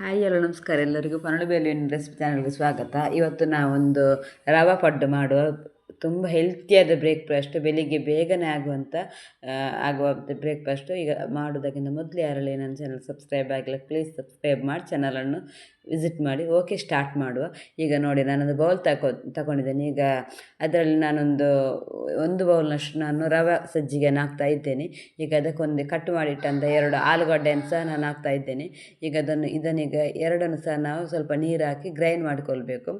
Hi hello ನಮಸ್ಕಾರ ಎಲ್ಲರಿಗೂ ಪನಳಬೇಲಿನ recipe ಚಾನಲ್ಗೆ ಸ್ವಾಗತ. ಇವತ್ತು ನಾವೊಂದು ರವಾ ಪಡ್ಡು ಮಾಡುವ ತುಂಬ ಹೆಲ್ತಿಯಾದ ಬ್ರೇಕ್ಫಾಸ್ಟ್, ಬೆಳಿಗ್ಗೆ ಬೇಗನೆ ಆಗುವ ಬ್ರೇಕ್ಫಾಸ್ಟು. ಈಗ ಮಾಡೋದಕ್ಕಿಂತ ಮೊದಲು ಯಾರಲ್ಲಿ ನನ್ನ ಚಾನಲ್ ಸಬ್ಸ್ಕ್ರೈಬ್ ಆಗಿಲ್ಲ ಪ್ಲೀಸ್ ಸಬ್ಸ್ಕ್ರೈಬ್ ಮಾಡಿ, ಚಾನಲನ್ನು ವಿಸಿಟ್ ಮಾಡಿ. ಓಕೆ, ಸ್ಟಾರ್ಟ್ ಮಾಡುವ. ಈಗ ನೋಡಿ, ನಾನೊಂದು ಬೌಲ್ ತಗೊಂಡಿದ್ದೇನೆ. ಈಗ ಅದರಲ್ಲಿ ಒಂದು ಬೌಲ್ನಷ್ಟು ನಾನು ರವೆ ಸಜ್ಜಿಗೆಯನ್ನು ಹಾಕ್ತಾ ಇದ್ದೇನೆ. ಈಗ ಅದಕ್ಕೊಂದು ಕಟ್ ಮಾಡಿಟ್ಟಂಥ 2 ಆಲೂಗಡ್ಡೆಯನ್ನು ಸಹ ನಾನು ಹಾಕ್ತಾ ಇದ್ದೇನೆ. ಈಗ ಇದನ್ನೀಗ ಎರಡನ್ನು ಸಹ ನಾವು ಸ್ವಲ್ಪ ನೀರು ಹಾಕಿ ಗ್ರೈಂಡ್ ಮಾಡಿಕೊಳ್ಬೇಕು.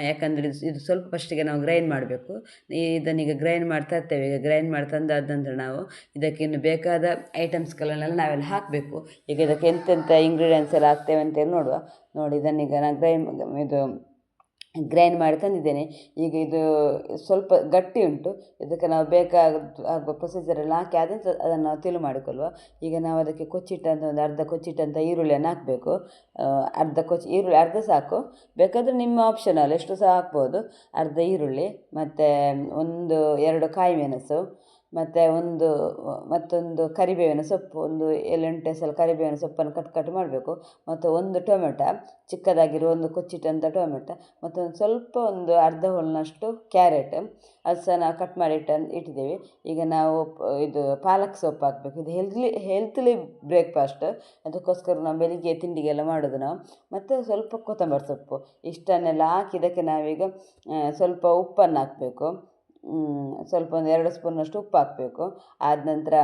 ಯಾಕಂದರೆ ಇದು ಸ್ವಲ್ಪ ಫಸ್ಟಿಗೆ ನಾವು ಗ್ರೈಂಡ್ ಮಾಡಬೇಕು. ಇದನ್ನೀಗ ಗ್ರೈಂಡ್ ಮಾಡ್ತಾ ಇರ್ತೇವೆ. ಈಗ ಗ್ರೈಂಡ್ ಮಾಡಿ ತಂದಾದ ನಂತರ ನಾವು ಇದಕ್ಕೆ ಇನ್ನು ಬೇಕಾದ ಐಟಮ್ಸ್ಗಳನ್ನೆಲ್ಲ ನಾವೆಲ್ಲ ಹಾಕಬೇಕು. ಈಗ ಇದಕ್ಕೆ ಎಂತೆಂಥ ಇಂಗ್ರೀಡಿಯೆಂಟ್ಸ್ ಎಲ್ಲ ಹಾಕ್ತೇವೆ ಅಂತೇಳಿ ನೋಡುವ. ನೋಡಿ, ಇದನ್ನೀಗ ನಾನು ಗ್ರೈಂಡ್ ಮಾಡಿ ತಂದಿದ್ದೇನೆ. ಈಗ ಇದು ಸ್ವಲ್ಪ ಗಟ್ಟಿ ಉಂಟು. ಇದಕ್ಕೆ ನಾವು ಬೇಕಾಗುವ ಪ್ರೊಸೀಜರೆಲ್ಲ ಹಾಕಿ ಅದನ್ನು ನಾವು ತಿಳು ಮಾಡಿಕೊಳ್ಳುವ. ಈಗ ನಾವು ಅದಕ್ಕೆ ಒಂದು ಅರ್ಧ ಕೊಚ್ಚಿಟ್ಟಂಥ ಈರುಳ್ಳಿಯನ್ನು ಹಾಕಬೇಕು. ಈರುಳ್ಳಿ ಅರ್ಧ ಸಾಕು, ಬೇಕಾದರೆ ನಿಮ್ಮ ಆಪ್ಷನಲ್ ಎಷ್ಟು ಸಹ ಹಾಕ್ಬೋದು. ಅರ್ಧ ಈರುಳ್ಳಿ, ಮತ್ತು 2 ಕಾಯಿ ಮೆಣಸು, ಮತ್ತು ಮತ್ತೊಂದು ಕರಿಬೇವಿನ ಸೊಪ್ಪು, ಒಂದು 7-8 ಎಸಳು ಕರಿಬೇವಿನ ಸೊಪ್ಪನ್ನು ಕಟ್ ಮಾಡಬೇಕು. ಮತ್ತು 1 ಟೊಮೆಟೊ, ಚಿಕ್ಕದಾಗಿರುವ ಒಂದು ಕೊಚ್ಚಿಟ್ಟಂಥ ಟೊಮೆಟೊ, ಮತ್ತು ಒಂದು ಅರ್ಧ ಹೋಳಿನಷ್ಟು ಕ್ಯಾರೆಟ್, ಅದು ಸಹ ನಾವು ಕಟ್ ಮಾಡಿ ಇಟ್ಟಿದ್ದೇವೆ. ಈಗ ನಾವು ಇದು ಪಾಲಕ್ ಸೊಪ್ಪು ಹಾಕಬೇಕು. ಇದು ಹೆಲ್ತ್ಲಿ ಬ್ರೇಕ್ಫಾಸ್ಟ್, ಅದಕ್ಕೋಸ್ಕರ ನಾವು ಬೆಳಿಗ್ಗೆ ತಿಂಡಿಗೆಲ್ಲ ಮಾಡೋದು ನಾವು. ಮತ್ತು ಸ್ವಲ್ಪ ಕೊತ್ತಂಬರಿ ಸೊಪ್ಪು, ಇಷ್ಟನ್ನೆಲ್ಲ ಹಾಕಿ ಇದಕ್ಕೆ ನಾವೀಗ ಸ್ವಲ್ಪ ಉಪ್ಪನ್ನು ಹಾಕಬೇಕು. ಸ್ವಲ್ಪ 2 ಸ್ಪೂನಷ್ಟು ಉಪ್ಪು ಹಾಕಬೇಕು. ಆದ ನಂತರ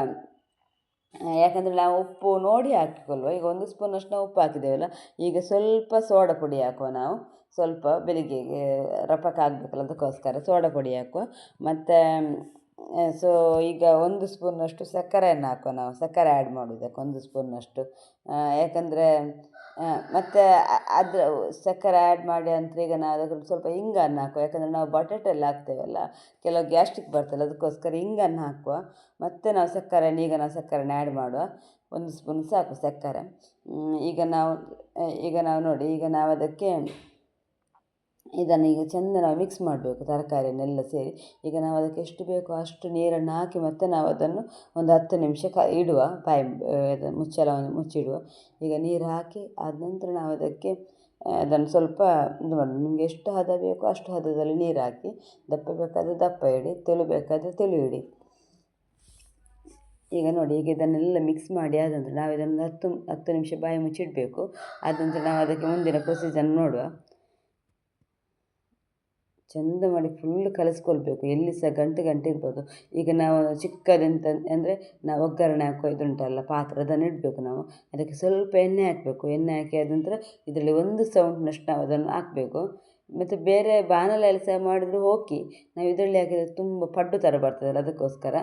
ಯಾಕಂದರೆ ನಾವು ಉಪ್ಪು ನೋಡಿ ಹಾಕಿಕೊಳ್ಳುವ. ಈಗ 1 ಸ್ಪೂನಷ್ಟು ನಾವು ಉಪ್ಪು ಹಾಕಿದ್ದೇವಲ್ಲ, ಈಗ ಸ್ವಲ್ಪ ಸೋಡಾ ಪುಡಿ ಹಾಕುವ. ನಾವು ಸ್ವಲ್ಪ ಬೆಳಿಗ್ಗೆಗೆ ರಪಕ್ಕಾಗಬೇಕಲ್ಲ, ಅದಕ್ಕೋಸ್ಕರ ಸೋಡಾ ಪುಡಿ ಹಾಕುವ. ಮತ್ತು ಈಗ 1 ಸ್ಪೂನಷ್ಟು ಸಕ್ಕರೆಯನ್ನು ಹಾಕುವ. ನಾವು ಸಕ್ಕರೆ ಆ್ಯಡ್ ಮಾಡೋದಕ್ಕೆ 1 ಸ್ಪೂನಷ್ಟು, ಯಾಕಂದರೆ ಮತ್ತು ಅದರ ಸಕ್ಕರೆ ಆ್ಯಡ್ ಮಾಡಿ ನಂತರ ಈಗ ನಾವು ಅದಕ್ಕೆ ಸ್ವಲ್ಪ ಹಿಂಗನ್ನು ಹಾಕುವ. ಯಾಕಂದರೆ ನಾವು ಬಟಾಟೆ ಎಲ್ಲ ಹಾಕ್ತೇವಲ್ಲ, ಕೆಲವು ಗ್ಯಾಸ್ಟ್ರಿಕ್ ಬರ್ತಲ್ಲ, ಅದಕ್ಕೋಸ್ಕರ ಹಿಂಗನ್ನು ಹಾಕುವ. ಮತ್ತು ನಾವು ಸಕ್ಕರೆಯನ್ನು ಆ್ಯಡ್ ಮಾಡುವ. 1 ಸ್ಪೂನ್ ಸಾಕು ಸಕ್ಕರೆ. ಈಗ ನಾವು ನೋಡಿ, ಈಗ ನಾವು ಅದಕ್ಕೆ ಇದನ್ನು ಚೆಂದ ನಾವು ಮಿಕ್ಸ್ ಮಾಡಬೇಕು, ತರಕಾರಿಯನ್ನೆಲ್ಲ ಸೇರಿ. ಈಗ ನಾವು ಅದಕ್ಕೆ ಎಷ್ಟು ಬೇಕೋ ಅಷ್ಟು ನೀರನ್ನು ಹಾಕಿ ಮತ್ತೆ ನಾವು ಅದನ್ನು ಒಂದು 10 ನಿಮಿಷ ಇಡುವ. ಮುಚ್ಚಳವನ್ನು ಮುಚ್ಚಿಡುವ. ಈಗ ನೀರು ಹಾಕಿ ಆದ ನಂತರ ನಾವು ಅದನ್ನು ಸ್ವಲ್ಪ ಇದು ಮಾಡಿ, ನಿಮಗೆ ಎಷ್ಟು ಹದ ಬೇಕೋ ಅಷ್ಟು ಹದದಲ್ಲಿ ನೀರು ಹಾಕಿ, ದಪ್ಪ ಬೇಕಾದರೆ ದಪ್ಪ ಇಡಿ, ತೆಳು ಬೇಕಾದರೆ ತೆಳು ಇಡಿ. ಈಗ ನೋಡಿ, ಈಗ ಇದನ್ನೆಲ್ಲ ಮಿಕ್ಸ್ ಮಾಡಿ ಆದ ನಂತರ ನಾವು ಇದನ್ನು 10 ನಿಮಿಷ ಬಾಯಿ ಮುಚ್ಚಿಡಬೇಕು. ಆದ ನಂತರ ನಾವು ಅದಕ್ಕೆ ಮುಂದಿನ ಪ್ರೊಸೀಜರ್ ನೋಡುವ. ಚೆಂದ ಮಾಡಿ ಫುಲ್ ಕಲಿಸ್ಕೊಳ್ಬೇಕು, ಎಲ್ಲಿ ಸಹ ಗಂಟು ಇರ್ಬೋದು. ಈಗ ನಾವು ಚಿಕ್ಕದಂತ ಅಂದರೆ ನಾವು ಒಗ್ಗರಣೆ ಹಾಕೋ ಇದುಂಟಲ್ಲ ಪಾತ್ರೆ, ಅದನ್ನು ಇಡಬೇಕು. ನಾವು ಅದಕ್ಕೆ ಸ್ವಲ್ಪ ಎಣ್ಣೆ ಹಾಕಬೇಕು. ಎಣ್ಣೆ ಹಾಕಿ ಆದ ನಂತರ ಇದರಲ್ಲಿ 1 ಸೌಂಡ್ನಷ್ಟು ನಾವು ಅದನ್ನು ಹಾಕಬೇಕು. ಮತ್ತು ಬೇರೆ ಬಾಣಲೆಯಲ್ಲಿ ಸಹ ಮಾಡಿದರೂ ಓಕೆ, ನಾವು ಇದರಲ್ಲಿ ಹಾಕಿದರೆ ತುಂಬ ಪಡ್ಡು ಥರ ಬರ್ತದಲ್ಲ, ಅದಕ್ಕೋಸ್ಕರ.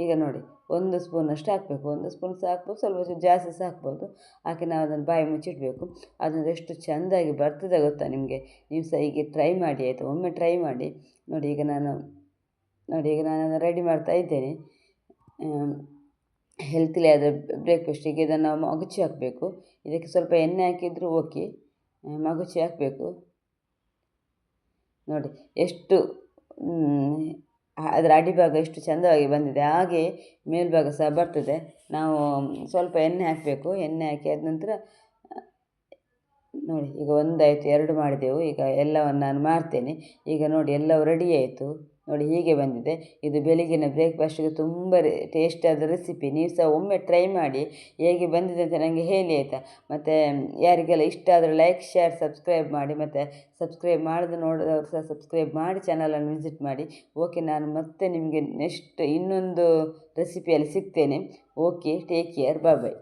ಈಗ ನೋಡಿ, 1 ಸ್ಪೂನಷ್ಟು ಹಾಕಬೇಕು. 1 ಸ್ಪೂನ್ ಸಹ ಹಾಕ್ಬೋದು, ಸ್ವಲ್ಪ ಜಾಸ್ತಿ ಸಹ ಹಾಕ್ಬೋದು. ಹಾಕಿ ನಾವು ಅದನ್ನು ಬಾಯಿ ಮುಚ್ಚಿಡಬೇಕು. ಅದನ್ನು ಎಷ್ಟು ಚೆಂದಾಗಿ ಬರ್ತದೆ ಗೊತ್ತಾ ನಿಮಗೆ. ನೀವು ಸಹ ಹೀಗೆ ಟ್ರೈ ಮಾಡಿ ಆಯಿತಾ, ಒಮ್ಮೆ ಟ್ರೈ ಮಾಡಿ ನೋಡಿ. ಈಗ ನಾನು ಅದನ್ನು ರೆಡಿ ಮಾಡ್ತಾ ಇದ್ದೇನೆ. ಹೆಲ್ತಿಲಿ ಆದ ಬ್ರೇಕ್ಫಾಸ್ಟಿಗೆ ಇದನ್ನು ನಾವು ಮಗುಚಿ ಹಾಕಬೇಕು. ಇದಕ್ಕೆ ಸ್ವಲ್ಪ ಎಣ್ಣೆ ಹಾಕಿದರೂ ಓಕೆ, ಮಗುಚಿ ಹಾಕಬೇಕು. ನೋಡಿ ಎಷ್ಟು ಅದರ ಅಡಿಭಾಗ ಎಷ್ಟು ಚೆಂದವಾಗಿ ಬಂದಿದೆ, ಹಾಗೆ ಮೇಲ್ಭಾಗ ಸಹ ಬರ್ತದೆ. ನಾವು ಸ್ವಲ್ಪ ಎಣ್ಣೆ ಹಾಕಬೇಕು. ಎಣ್ಣೆ ಹಾಕಿ ಆದ ನಂತರ ನೋಡಿ, ಈಗ 1 ಆಯಿತು, 2 ಮಾಡಿದೆವು. ಈಗ ಎಲ್ಲವನ್ನು ನಾನು ಮಾಡ್ತೇನೆ. ಈಗ ನೋಡಿ, ಎಲ್ಲವೂ ರೆಡಿ ಆಯಿತು. ನೋಡಿ, ಹೀಗೆ ಬಂದಿದೆ. ಇದು ಬೆಳಗಿನ ಬ್ರೇಕ್ಫಾಸ್ಟಿಗೆ ತುಂಬ ಟೇಸ್ಟಾದ ರೆಸಿಪಿ. ನೀವು ಸಹ ಒಮ್ಮೆ ಟ್ರೈ ಮಾಡಿ, ಹೇಗೆ ಬಂದಿದೆ ಅಂತ ನನಗೆ ಹೇಳಿ ಆಯಿತಾ. ಮತ್ತು ಯಾರಿಗೆಲ್ಲ ಇಷ್ಟ ಆದರೆ ಲೈಕ್, ಶೇರ್, ಸಬ್ಸ್ಕ್ರೈಬ್ ಮಾಡಿ. ಮತ್ತು ಸಬ್ಸ್ಕ್ರೈಬ್ ನೋಡಿದವರು ಸಹ ಸಬ್ಸ್ಕ್ರೈಬ್ ಮಾಡಿ, ಚಾನಲನ್ನು ವಿಸಿಟ್ ಮಾಡಿ. ಓಕೆ, ನಾನು ಮತ್ತೆ ನಿಮಗೆ ನೆಕ್ಸ್ಟ್ ಇನ್ನೊಂದು ರೆಸಿಪಿಯಲ್ಲಿ ಸಿಗ್ತೇನೆ. ಓಕೆ, ಟೇಕ್ ಕೇರ್, ಬಾಯ್.